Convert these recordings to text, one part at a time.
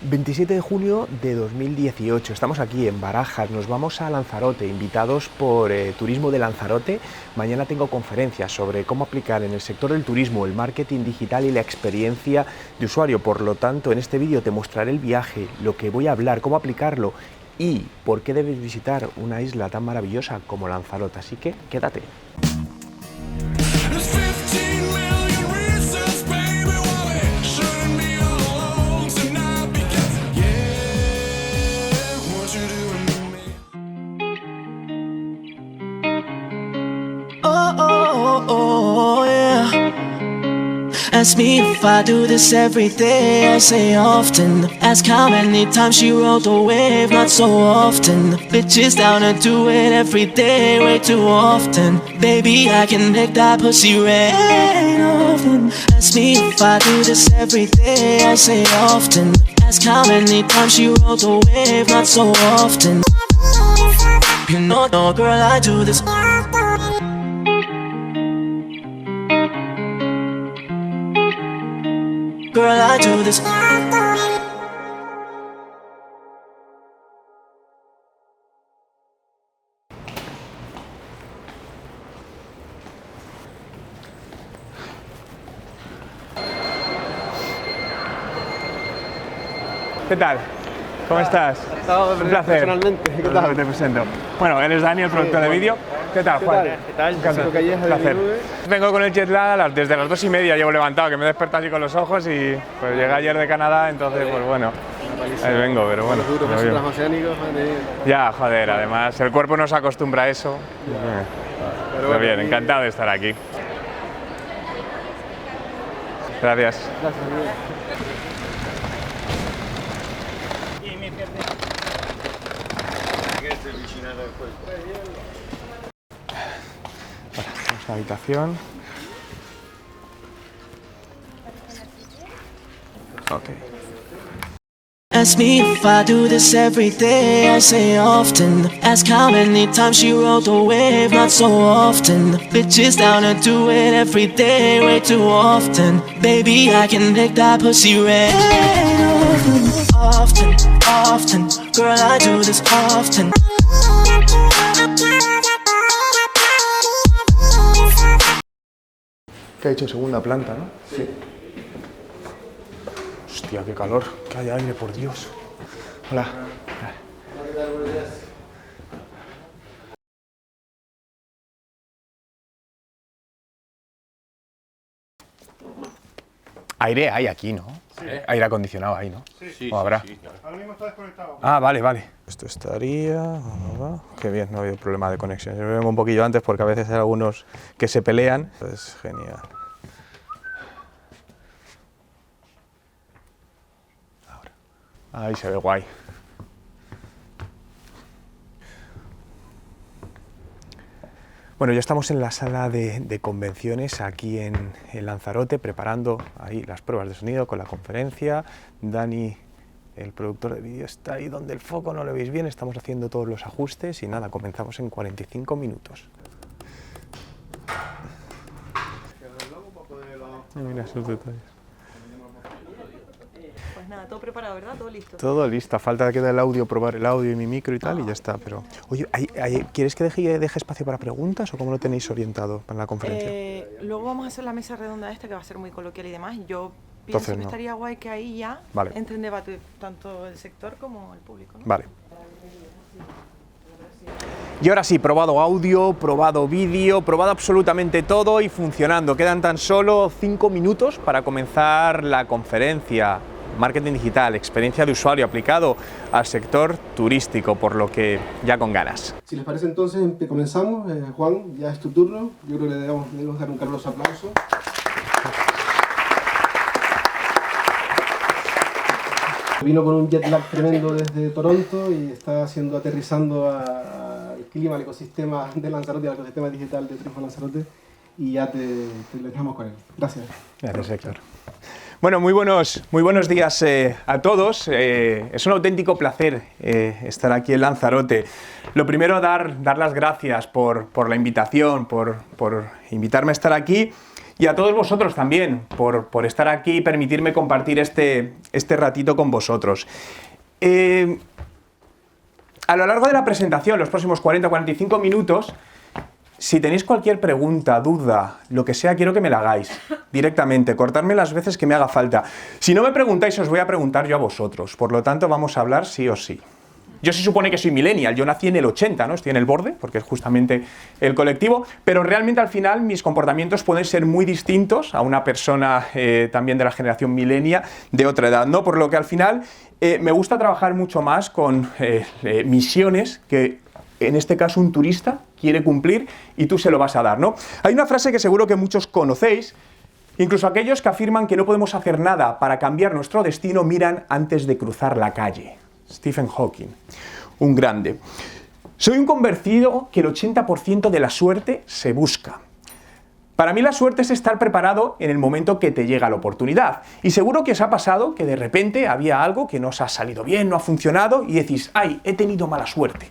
27 de junio de 2018, estamos aquí en Barajas, nos vamos a Lanzarote, invitados por Turismo de Lanzarote. Mañana tengo conferencias sobre cómo aplicar en el sector del turismo el marketing digital y la experiencia de usuario. Por lo tanto, en este vídeo te mostraré el viaje, lo que voy a hablar, cómo aplicarlo y por qué debes visitar una isla tan maravillosa como Lanzarote. Así que quédate. Ask me if I do this every day, I say often. Ask how many times she rode the wave, not so often. Bitches down to do it every day, way too often. Baby, I can make that pussy rain often. Ask me if I do this every day, I say often. Ask how many times she rode the wave, not so often. You know, no, girl, I do this. Girl, I do this. ¿Qué tal? ¿Cómo estás? Un placer. Personalmente, ¿qué tal? Te presento. Bueno, eres Dani, el productor de vídeo. ¿Qué tal, Juan? ¿Qué tal? Encantado. Un placer. Vengo con el jet lag desde las 2:30, llevo levantado, que me he despertado así con los ojos y pues llegué ayer de Canadá, entonces pues bueno, ahí vengo, pero bueno. Duro, pero bien. transoceánicos, Ya, joder, además el cuerpo no se acostumbra a eso. Pero bien, encantado de estar aquí. Gracias. Vamos a la habitación. Ok. Ask me if I do this every day, I say often. Ask how many times she rode the wave, not so often. Bitches down to do it every day, way too often. Baby, I can make that pussy rain often, often. Girl, I do this often. ¿Qué ha hecho? Segunda planta, ¿no? Sí. Hostia, qué calor, que hay aire, por Dios. Hola. Aire hay aquí, ¿no? Sí. Aire acondicionado hay, ¿no? Sí, ¿O habrá? sí, claro. Ahora mismo está desconectado. Ah, vale, vale. Esto estaría... Qué bien, no ha habido problema de conexión. Yo vengo un poquillo antes porque a veces hay algunos que se pelean. Es genial. Ahora. Ahí se ve guay. Bueno, ya estamos en la sala de convenciones aquí en Lanzarote, preparando ahí las pruebas de sonido con la conferencia. Dani, el productor de vídeo, está ahí donde el foco no lo veis bien, estamos haciendo todos los ajustes y nada, comenzamos en 45 minutos. Mira esos detalles. Pues nada, todo preparado, ¿verdad? Todo listo. Todo listo, falta que quede el audio, probar el audio y mi micro y tal y ya está. Pero, oye, ¿quieres que deje espacio para preguntas o cómo lo tenéis orientado para la conferencia? Luego vamos a hacer la mesa redonda esta que va a ser muy coloquial y demás. Yo pienso Entonces, que no. estaría guay que ahí ya Vale. entre en debate tanto el sector como el público, ¿no? Vale. Y ahora sí, probado audio, probado vídeo, probado absolutamente todo y funcionando. Quedan tan solo 5 minutos para comenzar la conferencia. Marketing digital, experiencia de usuario aplicado al sector turístico, por lo que ya con ganas. Si les parece entonces, comenzamos. Juan, ya es tu turno. Yo creo que le debemos dar un caluroso aplauso. Vino con un jet lag tremendo desde Toronto y está aterrizando al clima, al ecosistema de Lanzarote, al ecosistema digital de Turismo Lanzarote, y ya te lo dejamos con él. Gracias. Gracias, Héctor. Bueno, muy buenos días a todos. Es un auténtico placer estar aquí en Lanzarote. Lo primero, dar las gracias por la invitación, por invitarme a estar aquí. y a todos vosotros también por estar aquí y permitirme compartir este ratito con vosotros. A lo largo de la presentación, los próximos 40-45 minutos, si tenéis cualquier pregunta, duda, lo que sea, quiero que me la hagáis directamente, cortarme las veces que me haga falta. Si no me preguntáis, os voy a preguntar yo a vosotros, por lo tanto vamos a hablar sí o sí. Yo se supone que soy millennial, yo nací en el 80, ¿no? Estoy en el borde, porque es justamente el colectivo, pero realmente al final mis comportamientos pueden ser muy distintos a una persona también de la generación millennial de otra edad, ¿no? Por lo que al final me gusta trabajar mucho más con misiones que en este caso un turista quiere cumplir y tú se lo vas a dar, ¿no? Hay una frase que seguro que muchos conocéis, incluso aquellos que afirman que no podemos hacer nada para cambiar nuestro destino miran antes de cruzar la calle. Stephen Hawking, un grande. Soy un convencido que el 80% de la suerte se busca. Para mí la suerte es estar preparado en el momento que te llega la oportunidad. Y seguro que os ha pasado que de repente había algo que no os ha salido bien, no ha funcionado y decís, ¡ay, he tenido mala suerte!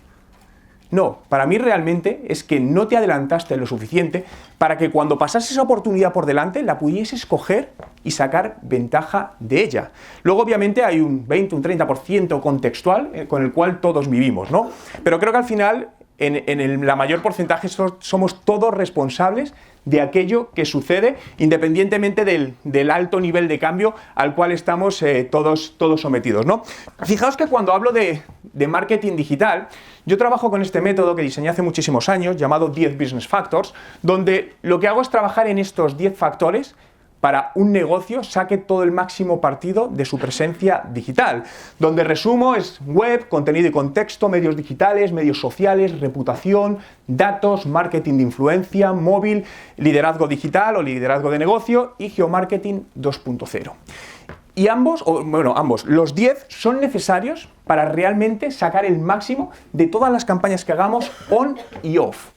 No, para mí realmente es que no te adelantaste lo suficiente para que cuando pasase esa oportunidad por delante la pudieses coger y sacar ventaja de ella. Luego obviamente hay un 20, un 30% contextual con el cual todos vivimos, ¿no? Pero creo que al final la mayor porcentaje somos todos responsables de aquello que sucede, independientemente del alto nivel de cambio al cual estamos todos sometidos, ¿no? Fijaos que cuando hablo de marketing digital, yo trabajo con este método que diseñé hace muchísimos años, llamado 10 Business Factors, donde lo que hago es trabajar en estos 10 factores para un negocio saque todo el máximo partido de su presencia digital, donde resumo es web, contenido y contexto, medios digitales, medios sociales, reputación, datos, marketing de influencia, móvil, liderazgo digital o liderazgo de negocio y geomarketing 2.0. Y ambos, los 10 son necesarios para realmente sacar el máximo de todas las campañas que hagamos on y off.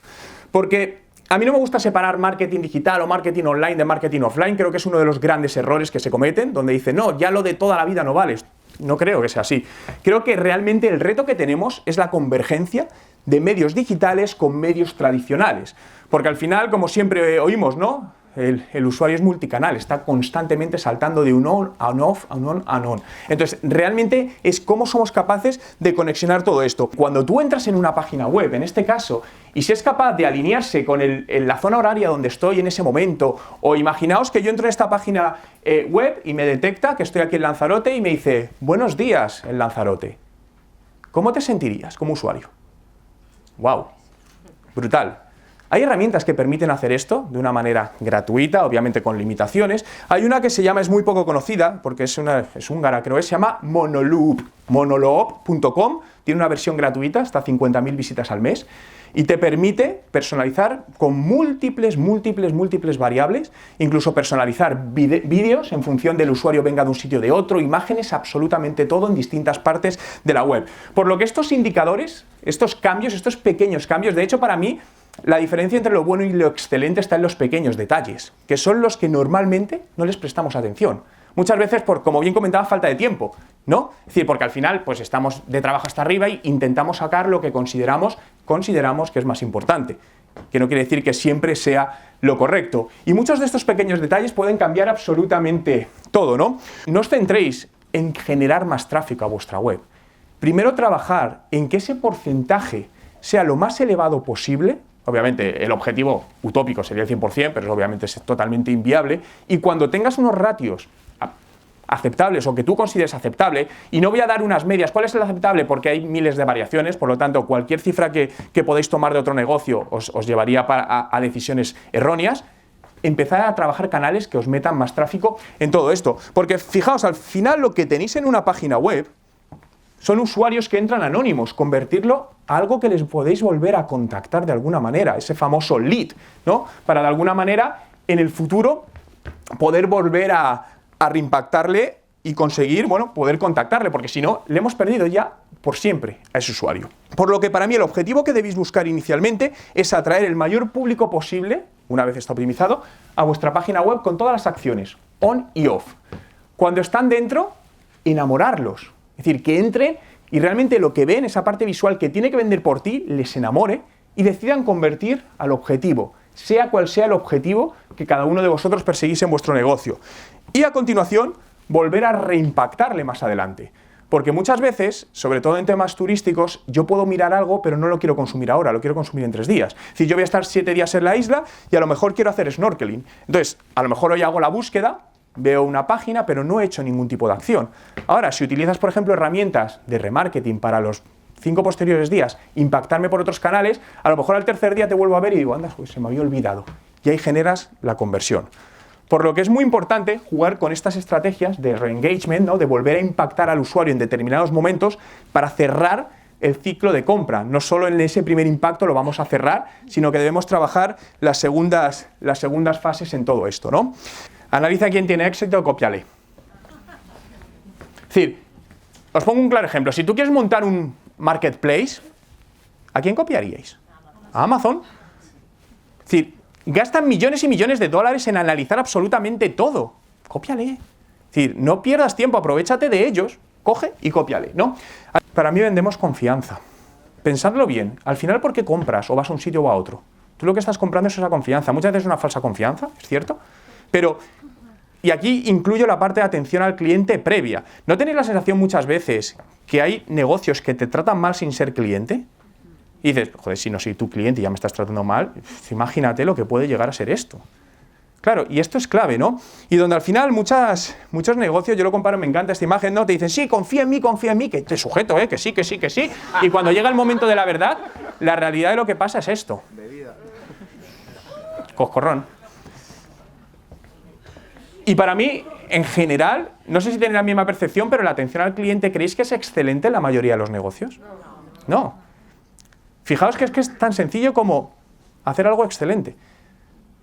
Porque a mí no me gusta separar marketing digital o marketing online de marketing offline, creo que es uno de los grandes errores que se cometen, donde dicen, no, ya lo de toda la vida no vale. No creo que sea así. Creo que realmente el reto que tenemos es la convergencia de medios digitales con medios tradicionales. Porque al final, como siempre oímos, ¿no? El usuario es multicanal, está constantemente saltando de un on a un off, a un on a un on. Entonces, realmente es cómo somos capaces de conexionar todo esto. Cuando tú entras en una página web, en este caso, y si es capaz de alinearse con la zona horaria donde estoy en ese momento, o imaginaos que yo entro en esta página web y me detecta que estoy aquí en Lanzarote y me dice, buenos días en Lanzarote. ¿Cómo te sentirías como usuario? ¡Wow! Brutal. Hay herramientas que permiten hacer esto de una manera gratuita, obviamente con limitaciones. Hay una que se llama, es muy poco conocida, porque es húngara, creo que se llama Monoloop. Monoloop.com, tiene una versión gratuita, hasta 50.000 visitas al mes, y te permite personalizar con múltiples variables, incluso personalizar vídeos en función del usuario venga de un sitio de otro, imágenes, absolutamente todo en distintas partes de la web. Por lo que estos indicadores, estos cambios, estos pequeños cambios, de hecho para mí, la diferencia entre lo bueno y lo excelente está en los pequeños detalles, que son los que normalmente no les prestamos atención. Muchas veces por, como bien comentaba, falta de tiempo, ¿no? Es decir, porque al final pues estamos de trabajo hasta arriba y intentamos sacar lo que consideramos que es más importante, que no quiere decir que siempre sea lo correcto. Y muchos de estos pequeños detalles pueden cambiar absolutamente todo, ¿no? No os centréis en generar más tráfico a vuestra web. Primero trabajar en que ese porcentaje sea lo más elevado posible. Obviamente el objetivo utópico sería el 100%, pero obviamente es totalmente inviable. Y cuando tengas unos ratios aceptables o que tú consideres aceptable, y no voy a dar unas medias, ¿cuál es el aceptable? Porque hay miles de variaciones, por lo tanto cualquier cifra que podéis tomar de otro negocio os llevaría a decisiones erróneas. Empezar a trabajar canales que os metan más tráfico en todo esto. Porque fijaos, al final lo que tenéis en una página web son usuarios que entran anónimos, convertirlo a algo que les podéis volver a contactar de alguna manera, ese famoso lead, ¿no? Para de alguna manera, en el futuro, poder volver a reimpactarle y conseguir, bueno, poder contactarle, porque si no, le hemos perdido ya por siempre a ese usuario. Por lo que para mí el objetivo que debéis buscar inicialmente es atraer el mayor público posible, una vez está optimizado, a vuestra página web con todas las acciones, on y off. Cuando están dentro, enamorarlos. Es decir, que entren y realmente lo que ven, esa parte visual que tiene que vender por ti, les enamore y decidan convertir al objetivo, sea cual sea el objetivo que cada uno de vosotros perseguís en vuestro negocio. Y a continuación, volver a reimpactarle más adelante. Porque muchas veces, sobre todo en temas turísticos, yo puedo mirar algo, pero no lo quiero consumir ahora, lo quiero consumir en 3 días. Es decir, yo voy a estar 7 días en la isla y a lo mejor quiero hacer snorkeling. Entonces, a lo mejor hoy hago la búsqueda, veo una página, pero no he hecho ningún tipo de acción. Ahora, si utilizas, por ejemplo, herramientas de remarketing para los 5 posteriores días, impactarme por otros canales, a lo mejor al tercer día te vuelvo a ver y digo, anda, pues se me había olvidado. Y ahí generas la conversión. Por lo que es muy importante jugar con estas estrategias de re-engagement, ¿no? De volver a impactar al usuario en determinados momentos para cerrar el ciclo de compra. No solo en ese primer impacto lo vamos a cerrar, sino que debemos trabajar las segundas fases en todo esto, ¿no? Analiza quién tiene éxito, cópiale. Es decir, os pongo un claro ejemplo. Si tú quieres montar un marketplace, ¿a quién copiaríais? ¿A Amazon? Es decir, gastan millones y millones de dólares en analizar absolutamente todo. Cópiale. Es decir, no pierdas tiempo, aprovéchate de ellos, coge y cópiale, ¿no? Para mí vendemos confianza. Pensadlo bien. Al final, ¿por qué compras o vas a un sitio o a otro? Tú lo que estás comprando es esa confianza. Muchas veces es una falsa confianza, es cierto, pero... Y aquí incluyo la parte de atención al cliente previa. ¿No tenéis la sensación muchas veces que hay negocios que te tratan mal sin ser cliente? Y dices, joder, si no soy tu cliente y ya me estás tratando mal, imagínate lo que puede llegar a ser esto. Claro, y esto es clave, ¿no? Y donde al final muchos negocios, yo lo comparo, me encanta esta imagen, ¿no? Te dicen, sí, confía en mí, que te sujeto, que sí, que sí, que sí. Y cuando llega el momento de la verdad, la realidad de lo que pasa es esto. Coscorrón. Y para mí, en general, no sé si tenéis la misma percepción, pero la atención al cliente, ¿creéis que es excelente en la mayoría de los negocios? No. Fijaos que es tan sencillo como hacer algo excelente.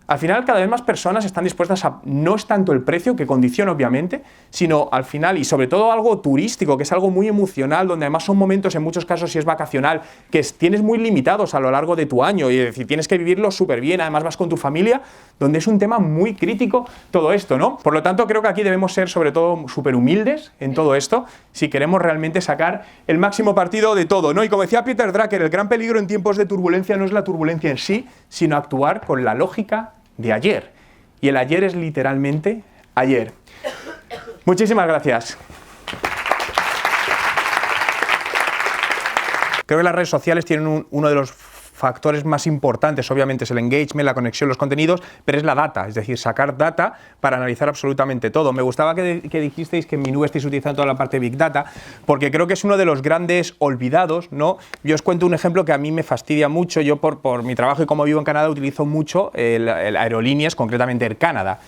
Al final, cada vez más personas están dispuestas a... No es tanto el precio, que condiciona obviamente, sino al final, y sobre todo algo turístico, que es algo muy emocional, donde además son momentos, en muchos casos, si es vacacional, que tienes muy limitados a lo largo de tu año, y es decir, tienes que vivirlo súper bien, además vas con tu familia, donde es un tema muy crítico todo esto, ¿no? Por lo tanto, creo que aquí debemos ser, sobre todo, súper humildes en todo esto, si queremos realmente sacar el máximo partido de todo, ¿no? Y como decía Peter Drucker, el gran peligro en tiempos de turbulencia no es la turbulencia en sí, sino actuar con la lógica de ayer. Y el ayer es literalmente ayer. Muchísimas gracias. Creo que las redes sociales tienen uno de los factores más importantes, obviamente es el engagement, la conexión, los contenidos, pero es la data, es decir, sacar data para analizar absolutamente todo. Me gustaba que dijisteis que en mi nube estáis utilizando toda la parte de Big Data, porque creo que es uno de los grandes olvidados, ¿no? Yo os cuento un ejemplo que a mí me fastidia mucho. Yo por mi trabajo y como vivo en Canadá utilizo mucho aerolíneas, concretamente Air Canada.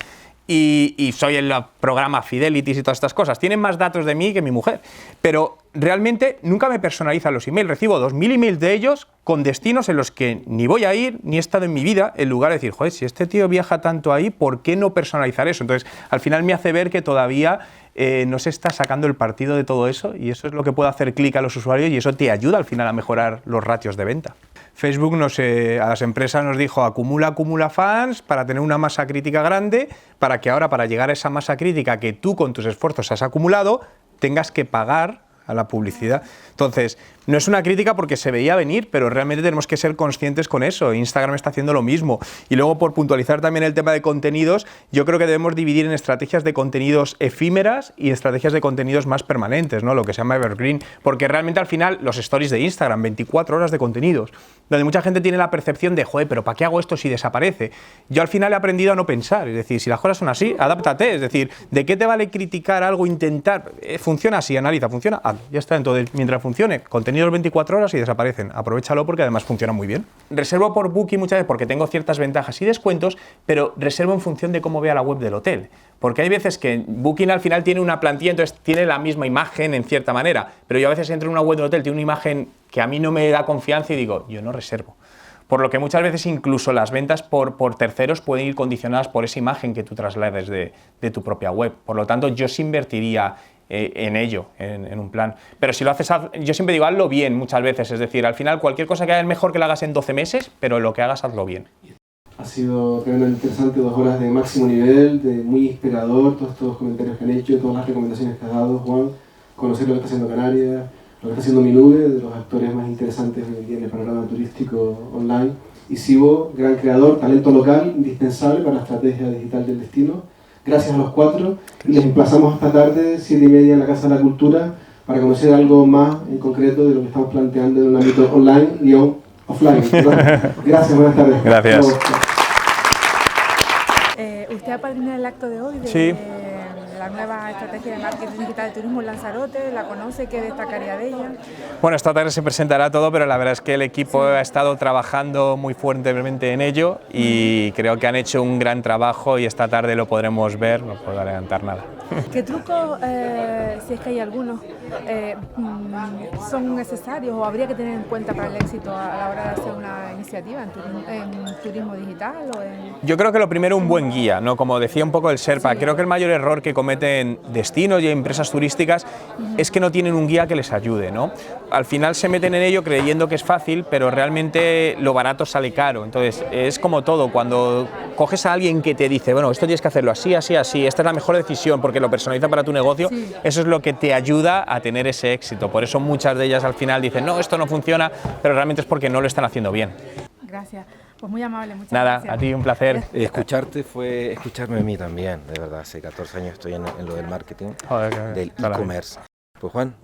Y soy el programa Fidelities y todas estas cosas. Tienen más datos de mí que mi mujer, pero realmente nunca me personalizan los emails. Recibo 2000 emails de ellos con destinos en los que ni voy a ir, ni he estado en mi vida, en lugar de decir, joder, si este tío viaja tanto ahí, ¿por qué no personalizar eso? Entonces, al final me hace ver que todavía no se está sacando el partido de todo eso, y eso es lo que puede hacer clic a los usuarios, y eso te ayuda al final a mejorar los ratios de venta. Facebook a las empresas nos dijo, acumula fans para tener una masa crítica grande, para que ahora, para llegar a esa masa crítica que tú con tus esfuerzos has acumulado, tengas que pagar a la publicidad. Entonces, no es una crítica porque se veía venir, pero realmente tenemos que ser conscientes con eso. Instagram está haciendo lo mismo. Y luego, por puntualizar también el tema de contenidos, yo creo que debemos dividir en estrategias de contenidos efímeras y estrategias de contenidos más permanentes, ¿no? Lo que se llama evergreen, porque realmente al final los stories de Instagram, 24 horas de contenidos, donde mucha gente tiene la percepción de, joder, pero ¿para qué hago esto si desaparece? Yo al final he aprendido a no pensar, es decir, si las cosas son así, adáptate, es decir, ¿de qué te vale criticar algo, intentar? Funciona así, analiza, funciona, hazlo, ya está. Entonces, mientras funcione, contenidos 24 horas y desaparecen, aprovéchalo porque además funciona muy bien. Reservo por Booking muchas veces porque tengo ciertas ventajas y descuentos, pero reservo en función de cómo vea la web del hotel. Porque hay veces que Booking al final tiene una plantilla, entonces tiene la misma imagen en cierta manera, pero yo a veces entro en una web del hotel, tiene una imagen que a mí no me da confianza y digo, yo no reservo. Por lo que muchas veces incluso las ventas por terceros pueden ir condicionadas por esa imagen que tú traslades de tu propia web. Por lo tanto, yo sí invertiría en ello, en un plan. Pero si lo haces, yo siempre digo, hazlo bien muchas veces. Es decir, al final cualquier cosa que hagas es mejor que la hagas en 12 meses, pero lo que hagas, hazlo bien. Ha sido tremendamente interesante, 2 horas de máximo nivel, de muy inspirador, todos estos comentarios que han hecho, todas las recomendaciones que has dado, Juan, conocer lo que está haciendo Canarias, lo que está haciendo Minube, de los actores más interesantes hoy en día en el panorama turístico online, y Sibo, gran creador, talento local, indispensable para la estrategia digital del destino. Gracias a los cuatro y les emplazamos esta tarde, 7:30 en la Casa de la Cultura, para conocer algo más en concreto de lo que estamos planteando en un ámbito online-offline. Gracias, buenas tardes. Gracias. Usted apadrina el acto de hoy de Sí. la nueva estrategia de marketing digital de turismo en Lanzarote. ¿La conoce? ¿Qué destacaría de ella? Bueno, esta tarde se presentará todo, pero la verdad es que el equipo ha estado trabajando muy fuertemente en ello y creo que han hecho un gran trabajo y esta tarde lo podremos ver, no puedo adelantar nada. ¿Qué trucos, si es que hay algunos, son necesarios o habría que tener en cuenta para el éxito a la hora de hacer una iniciativa en turismo digital? Yo creo que lo primero, un buen guía, ¿no? Como decía un poco el Sherpa, creo que el mayor error que cometen destinos y empresas turísticas es que no tienen un guía que les ayude, ¿no? Al final se meten en ello creyendo que es fácil, pero realmente lo barato sale caro. Entonces es como todo, cuando coges a alguien que te dice, bueno, esto tienes que hacerlo así, así, así, esta es la mejor decisión porque lo personaliza para tu negocio, eso es lo que te ayuda a tener ese éxito. Por eso muchas de ellas al final dicen, no, esto no funciona, pero realmente es porque no lo están haciendo bien. Gracias. Pues muy amable, muchas Nada, gracias. a ti un placer. Escucharte fue escucharme a mí también, de verdad. Hace 14 años estoy en lo del marketing, del e-commerce. Pues Juan,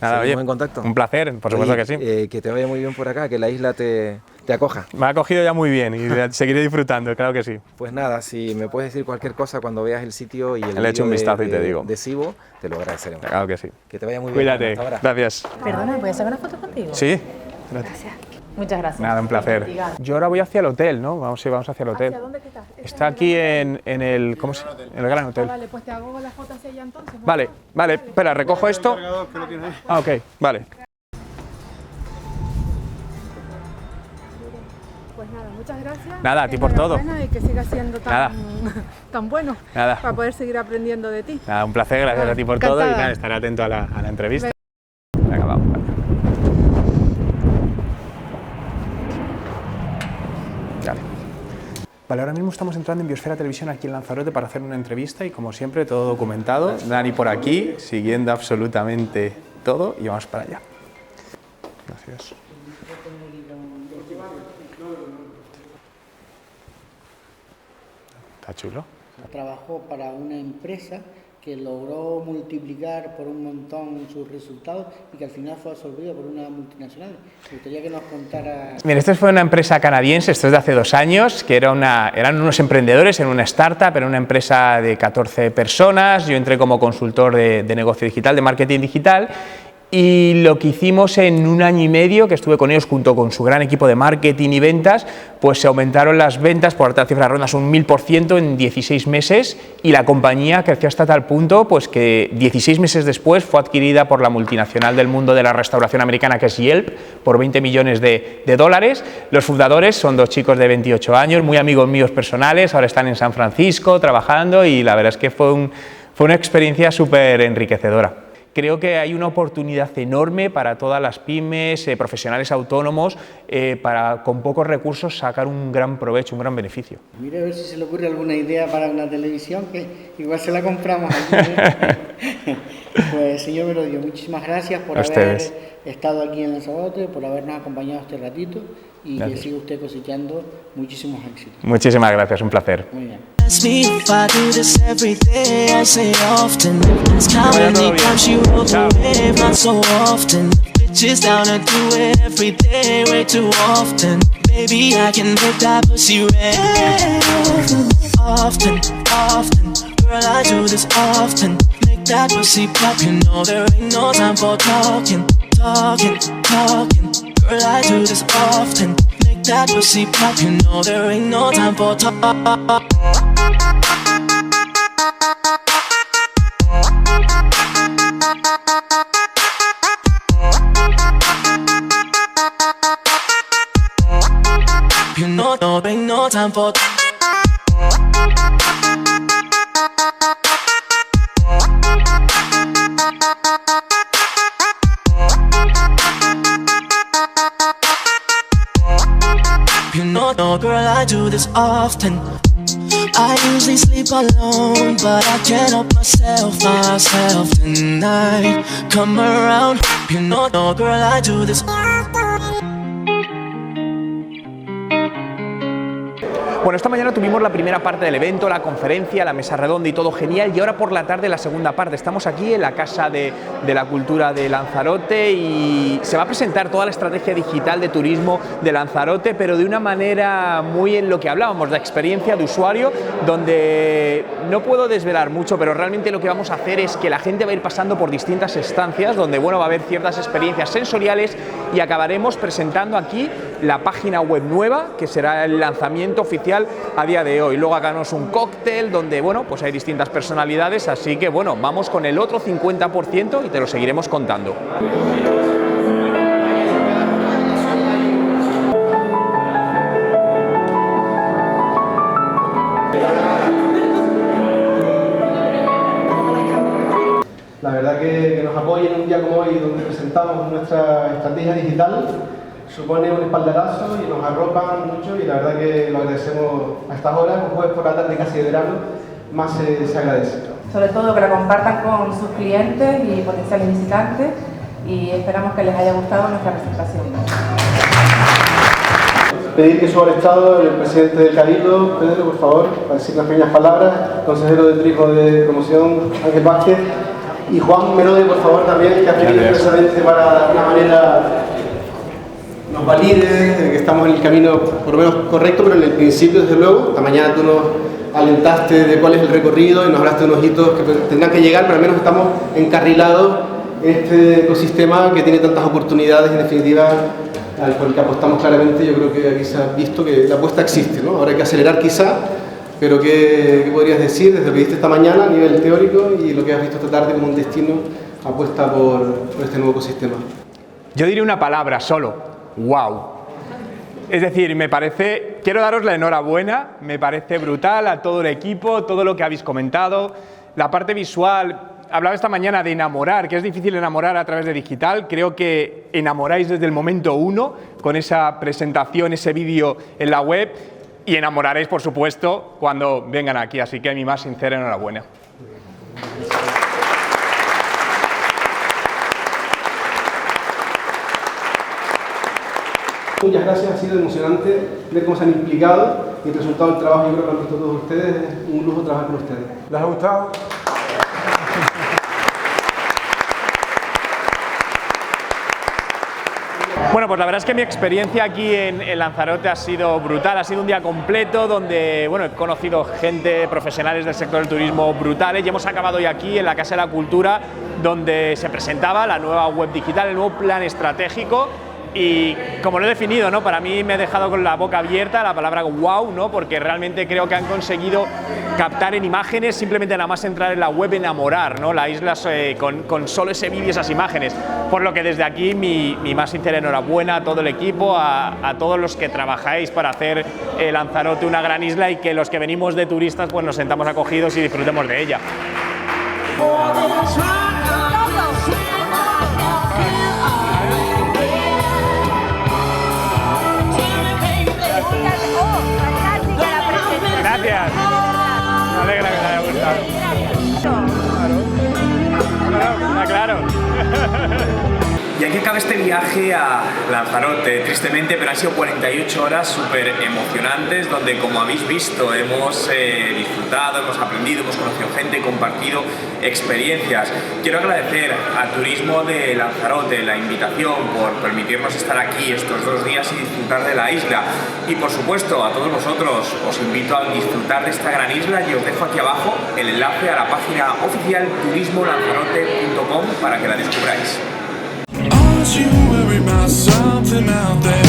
nada, seguimos oye, en contacto. Un placer, por supuesto que sí. Que te vaya muy bien por acá, que la isla te acoja. Me ha acogido ya muy bien y seguiré disfrutando, claro que sí. Pues nada, si me puedes decir cualquier cosa cuando veas el sitio y Le echo un vistazo y te digo. de Sibo, te lo agradeceremos. Claro que sí. Que te vaya muy bien. Cuídate, Hasta ahora. gracias. Perdona, ¿puedo hacer una foto contigo? Sí. Gracias. Muchas gracias. Nada, un placer. Yo ahora voy hacia el hotel, ¿no? Vamos hacia el hotel. ¿Hacia dónde estás? Está aquí en el, ¿cómo se llama? En el Gran Hotel. Vale, pues te hago la foto hacia allá entonces. ¿no? Vale, vale, espera, recojo esto. Ah, ok, vale. Pues nada, muchas gracias. Nada, a ti por todo. Y que siga siendo tan bueno Nada. para poder seguir aprendiendo de ti. Nada, un placer, gracias a ti por todo y Encantada. nada, estaré atento a la entrevista. Venga, vamos. Vale. Vale, ahora mismo estamos entrando en Biosfera Televisión aquí en Lanzarote para hacer una entrevista y como siempre todo documentado. Dani por aquí, siguiendo absolutamente todo y vamos para allá. Gracias. Está chulo. Trabajó para una empresa que logró multiplicar por un montón sus resultados y que al final fue absorbida por una multinacional. Me gustaría que nos contara... Bien, esta fue una empresa canadiense, esto es de hace 2 años, que eran unos emprendedores en una startup, era una empresa de 14 personas, yo entré como consultor de negocio digital, de marketing digital, y lo que hicimos en 1 año y medio, que estuve con ellos junto con su gran equipo de marketing y ventas, pues se aumentaron las ventas, por darte cifras rondas, un 1000% en 16 meses y la compañía creció hasta tal punto pues que 16 meses después fue adquirida por la multinacional del mundo de la restauración americana que es Yelp por 20 millones de dólares. Los fundadores son 2 chicos de 28 años, muy amigos míos personales, ahora están en San Francisco trabajando y la verdad es que fue una experiencia súper enriquecedora. Creo que hay una oportunidad enorme para todas las pymes, profesionales autónomos, para con pocos recursos sacar un gran provecho, un gran beneficio. Mire a ver si se le ocurre alguna idea para una televisión, que igual se la compramos aquí, ¿eh? Pues señor Merodio, muchísimas gracias por haber estado aquí en Lanzarote, por habernos acompañado este ratito y que siga usted cosechando muchísimos éxitos. Muchísimas gracias, un placer. Muy bien. Ask me if I do this every day, I say often. Ask how many times she rode the wave, not so often. Bitches down to do it every day, way too often. Baby, I can make that pussy red. Often, often, girl, I do this often. Make that pussy pop, you know there ain't no time for talking, talking, talking. Girl, I do this often. Make that pussy pop, you know there ain't no time for talking. You know there ain't no time for You know, girl, I do this often. I usually sleep alone, but I can't help myself tonight. Come around, you know, no girl, I do this. Bueno, esta mañana tuvimos la primera parte del evento, la conferencia, la mesa redonda y todo genial, y ahora por la tarde la segunda parte. Estamos aquí en la Casa de la Cultura de Lanzarote y se va a presentar toda la estrategia digital de turismo de Lanzarote, pero de una manera muy en lo que hablábamos, de experiencia de usuario, donde no puedo desvelar mucho, pero realmente lo que vamos a hacer es que la gente va a ir pasando por distintas estancias, donde bueno, va a haber ciertas experiencias sensoriales y acabaremos presentando aquí la página web nueva, que será el lanzamiento oficial a día de hoy. Luego hagamos un cóctel donde, bueno, pues hay distintas personalidades, así que bueno, vamos con el otro 50% y te lo seguiremos contando. La verdad que nos apoyen un día como hoy, donde presentamos nuestra estrategia digital, supone un espaldarazo y nos arropan mucho, y la verdad que lo agradecemos a estas horas, un jueves por la tarde casi de verano, más se agradece. Sobre todo que lo compartan con sus clientes y potenciales visitantes, y esperamos que les haya gustado nuestra presentación. Pedir que suba al estado el presidente del Cabildo, Pedro, por favor, para decir las pequeñas palabras, consejero de Turismo de Promoción, Ángel Vázquez, y Juan Merode, por favor, también, que ha venido expresamente para de alguna manera nos valide, que estamos en el camino por lo menos correcto, pero en el principio, desde luego. Esta mañana tú nos alentaste de cuál es el recorrido y nos hablaste de unos hitos que tendrán que llegar, pero al menos estamos encarrilados en este ecosistema que tiene tantas oportunidades y, en definitiva, por el que apostamos claramente. Yo creo que aquí se ha visto que la apuesta existe, ¿no? Ahora hay que acelerar quizá, pero ¿qué podrías decir desde lo que viste esta mañana a nivel teórico y lo que has visto esta tarde como un destino apuesta por este nuevo ecosistema? Yo diría una palabra solo: ¡wow! Es decir, quiero daros la enhorabuena, me parece brutal a todo el equipo, todo lo que habéis comentado, la parte visual. Hablaba esta mañana de enamorar, que es difícil enamorar a través de digital. Creo que enamoráis desde el momento uno con esa presentación, ese vídeo en la web, y enamoraréis, por supuesto, cuando vengan aquí. Así que mi más sincera enhorabuena. Muchas gracias, ha sido emocionante ver cómo se han implicado y el resultado del trabajo, yo creo que lo han visto todos ustedes. Es un lujo trabajar con ustedes. ¿Les ha gustado? Bueno, pues la verdad es que mi experiencia aquí en Lanzarote ha sido brutal, ha sido un día completo donde, bueno, he conocido gente, profesionales del sector del turismo brutales, y hemos acabado hoy aquí en la Casa de la Cultura, donde se presentaba la nueva web digital, el nuevo plan estratégico. Y como lo he definido, ¿no? Para mí me he dejado con la boca abierta la palabra wow, ¿no? Porque realmente creo que han conseguido captar en imágenes, simplemente nada más entrar en la web, enamorar, ¿no? La isla con solo ese vídeo, esas imágenes. Por lo que desde aquí mi más sincera enhorabuena a todo el equipo, a todos los que trabajáis para hacer Lanzarote una gran isla, y que los que venimos de turistas pues nos sentamos acogidos y disfrutemos de ella. Gracias. Me alegra que te haya gustado. Claro. Y aquí acaba este viaje a Lanzarote, tristemente, pero han sido 48 horas súper emocionantes, donde, como habéis visto, hemos disfrutado, hemos aprendido, hemos conocido gente, compartido experiencias. Quiero agradecer a Turismo de Lanzarote la invitación por permitirnos estar aquí estos 2 días y disfrutar de la isla. Y, por supuesto, a todos vosotros os invito a disfrutar de esta gran isla, y os dejo aquí abajo el enlace a la página oficial turismolanzarote.com para que la descubráis. You worry about something out there.